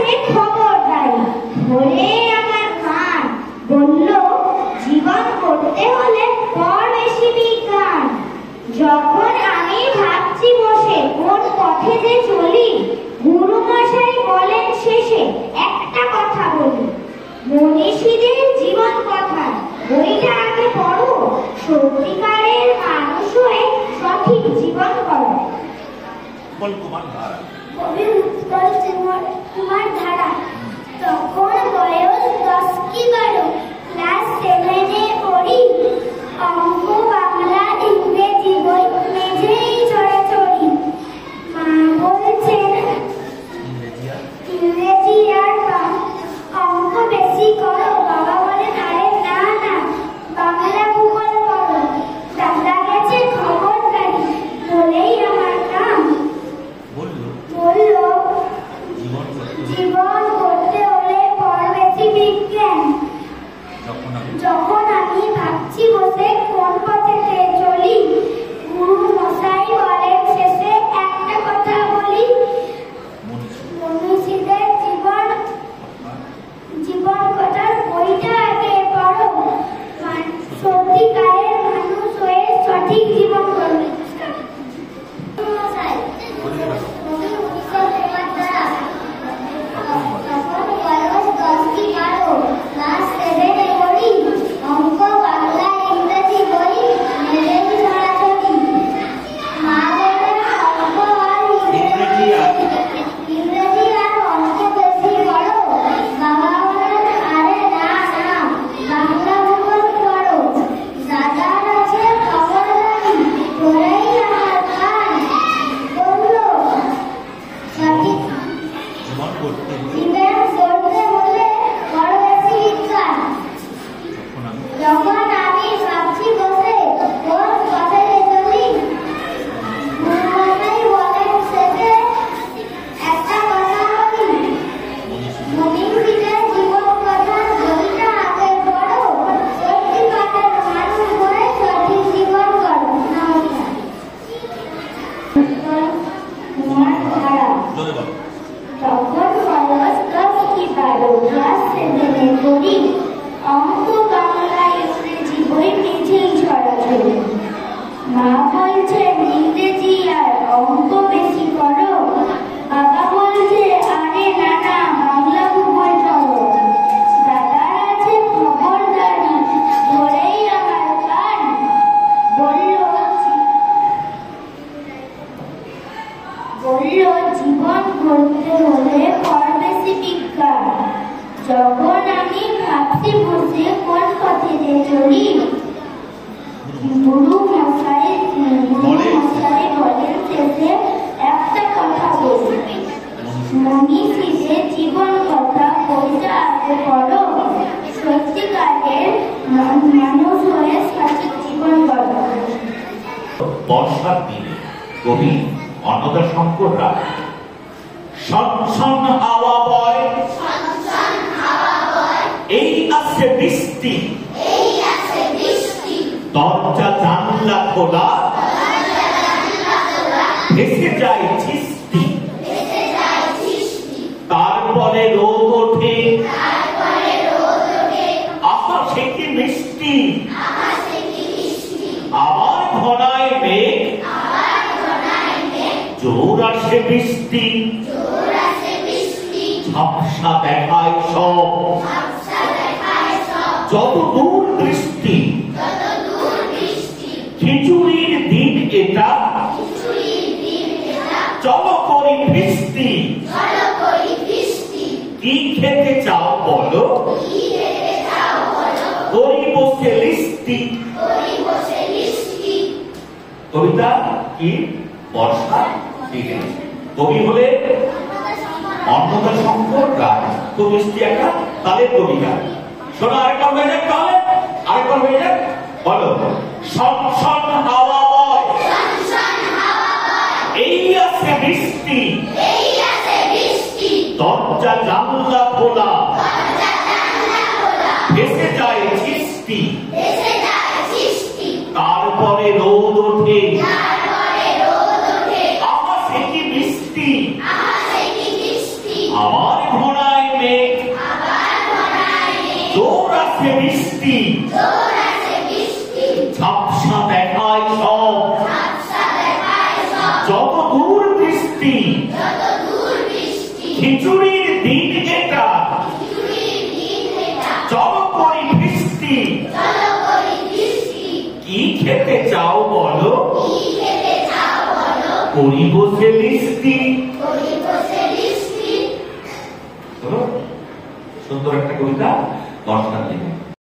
আছে খবরদারি, ধরে আমার কান, বলল জীবন করতে হলে পড় বেশি বিজ্ঞান। যখন আমি ভাবছি বসে কোন পথে যে চলি, গুরু মশাই বলেন শেষে একটা কথা বলি, মনীষীদের জীবন কথা বইটা আগে পড়ো, সত্যিকারের মানুষ হয়ে সঠিক জীবন করো। কবি উৎপল কুমার ধারা। তখন বয়স 10 কি 12, ক্লাস 7-এ পড়ি। অঙ্ক, বাংলা, ইংরেজি বই মেঝেই ছড়াছড়ি। মা বলছেন ইংরেজি আর অঙ্ক বেশি করো, বাবা বলেন আরে না না বাংলা ভূগোল করো। দাদা গেছে খবরদারি, বলেই আমার নাম বলল জীবন করতে হলে পড় বেশি বিজ্ঞান। যখন আমি ভাবছি বসে কোন পথে চলি, গুরু মশাই বলেন শেষে একটা কথা বলি, মনীষীদের জীবন কথার বইটা আগে পড়ো, সত্যিকারের মানুষ হয়ে সঠিক জীবন করবে। তখন বয়স 10 কি 12, ক্লাস 7-এ পড়ি। অঙ্ক, বাংলা, ইংরেজি বই মেঝেই ছড়াছড়ি। মা বলেন অঙ্ক আর ইংরেজি আর অঙ্ক বেশি করো, বাবা বলেন আরে না না বাংলা ভূগোল করো। দাদার আছে খবরদারি, ধরেই আমার কান, বলল সঠিক জীবন করতে হলে বড় বেশি বিজ্ঞান। যখন আমি ভাবছি বসে কোন পথে চলি, গুরু মশাই বলেন শেষে একটা কথা বলি, মনীষীদের জীবন কথার বইটা আগে পড়ো, সত্যিকারের মানুষ হয়ে সঠিক জীবন করো। নমস্কার। তখন বয়স 10 কি 12, ক্লাস 7-এ পড়ি। অঙ্ক, বাংলা, ইংরেজি বই মেঝেই ছড়াছড়ি। মা বলছেন ইংরেজি আর অঙ্ক বেশি করো, বাবা বলছে আরে না না বাংলা ভূগোল করো। দাদার আছে খবরদারি, ধরেই আমার কান, বলল জীবন করতে হলে পড় বেশি বিজ্ঞান। যখন আমি ভাবছি বসে কোন পথে যে চলি, গুরু মশাই বলেন শেষে একটা কথা বলি, মনীষীদের জীবন কথা বইটা আগে পড়ো, সত্যিকারের মানুষ হয়ে সঠিক জীবন করো। বর্ষার দিনে কবি অন্নদা শঙ্কর রায়। শনশন হাওয়া বয়, এই আছে বৃষ্টি, দরজা জানলা খোলা, ভেসে যায় ঝিষ্টি, তারপরে রোদ ওঠে, আকাশে কি মিষ্টি, আবার ঘনায় মেঘ, জোর আসে বৃষ্টি, ঝাপসা দেখায় সব, যত দূর দৃষ্টি, খিচুড়ির দিন এটা, চলো করি বৃষ্টি, কি খেতে চাও বলো, করি বসে লিস্টি। কবিতা কি বর্ষা দিনে। কবি হলে অন্নদা শঙ্কর রায়। খুব মিষ্টি একটা তাদের কবিতা। শোনো আরেকবার হয়ে যাক, তাহলে আরেকবার হয়ে যাক, বলো। শনশন হাওয়া বয়, এই আছে বৃষ্টি, দরজা জানলা খোলা, ভেসে যায় ঝিষ্টি, তারপরে রোদ ওঠে, আকাশে কি বৃষ্টি, আমার ঘোড়া আছে বৃষ্টি, ঝাপসা দেখায় সব, যত দূর বৃষ্টি, খিচুড়ির দিন এটা, চলো করি বৃষ্টি। কি খেতে চাও বলো, করি বসে বৃষ্টি। সুন্দর একটা কবিতা, দর্শন দিন।